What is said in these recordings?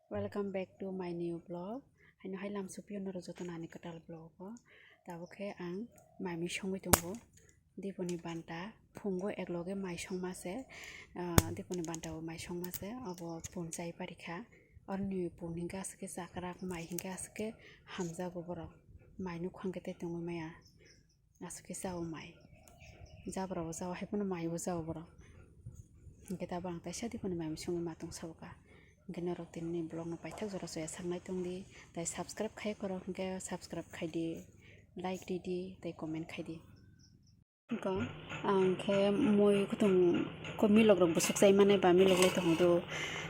Welcome back to my new vlog. Haino hai lam supion no rojotonani katal vlog o. Tabo khe ang maimi songoi tongo. Diponi banta phungo ekloge mai songmase. Diponi banta o mai songmase. Abo punchai parikha. Orni pun hingga aske sakrak mai hingga aske hamza goborok. Mai nu khangkete tongo maya. Aske sao mai. Jabra jao haipono mai o jao borok. Kita bang taisa diponi maimi songo matong saboka. Gena rok tinni blog no paithak jora soya sangnai tongdi tai subscribe khai korok hingke subscribe khaidi like didi tai comment khaidi ko angkhe moi kutung ko milok rok busuk chai mane ba milok lai tong do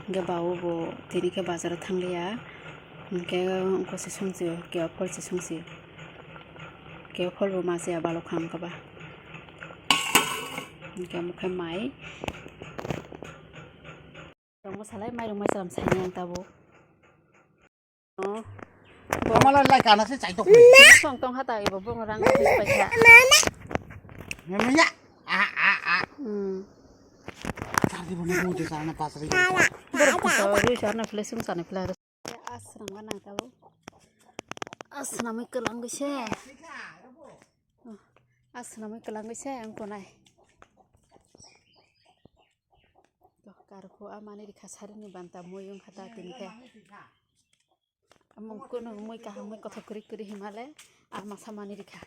hingke bawo bo tini ke bazar thanglia hingke ko se songsi ke phol se songsi ke phol bo ma se balok kham ka ba hingke mukhe mai masalai mai rong mai salam sainang tabo Mama lai kana se chai tok. song tong hata ibo bong rang paikha Memangnya Tadi mana bu di sana pasri. sorry sarna flesung sana flar asram nang tabo asnami kelang gise asnami kelang gise angko nai karko amani dikasari ni banta moyong kata tinke among kono moi ka hamoi kotho kuri himale ama samani dikha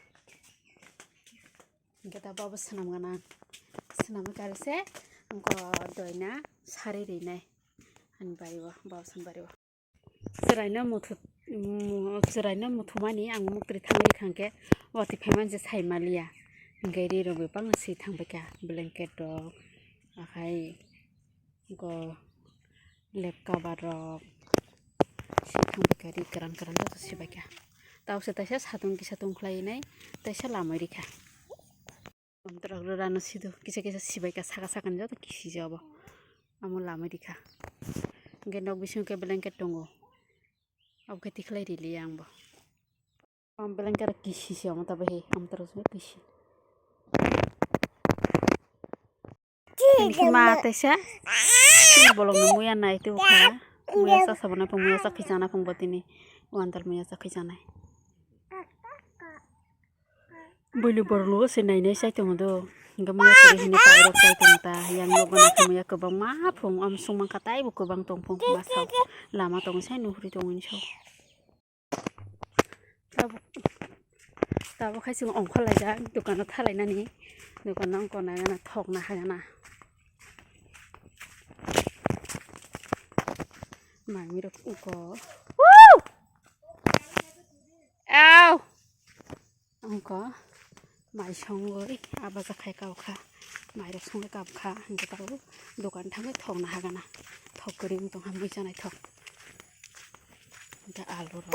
geta babu sanam gana sanam karse angko doina sari rinai an bariwa babu san bariwa seraina muthumani ang muktri thangri khangke oti pheman je saimaliya gairi ro bepang si thangbeka blanket dog akai go lap cover rok sithang bekari keran do sibaka taw se taisa satung ki satung khlai nai taisa lamai rikha amtrak rano sido kisa sibaka saka jo to kisi jobo amo lamai rikha genok bisung ke blanket tongo abke tikhlai rili angbo am blanket kisi se am tabe amtrak so kisi ma taisa bolong muya nai tu kha muya sa sabana pung muya sa khijana pung botini wandal muya sa khijana bolu borlo se nai nai sai tong do hingga muya kuri hini pairok sai tong ta yang lobana muya kebang ma phung am sung mang katai bu kebang tong phung masau lama tong sai nuhri tong in so tabo khai sung ongkhol lai ja dukan thalai nani dukan nang kona gana thok na hagana Mami rok uko. Ow. Angko mai songoi aba jakhai kaukha mai rok songai kapkha hingke tabo dokan thangai thok na hagana thok kori tong hamui janai thok hingke alu rok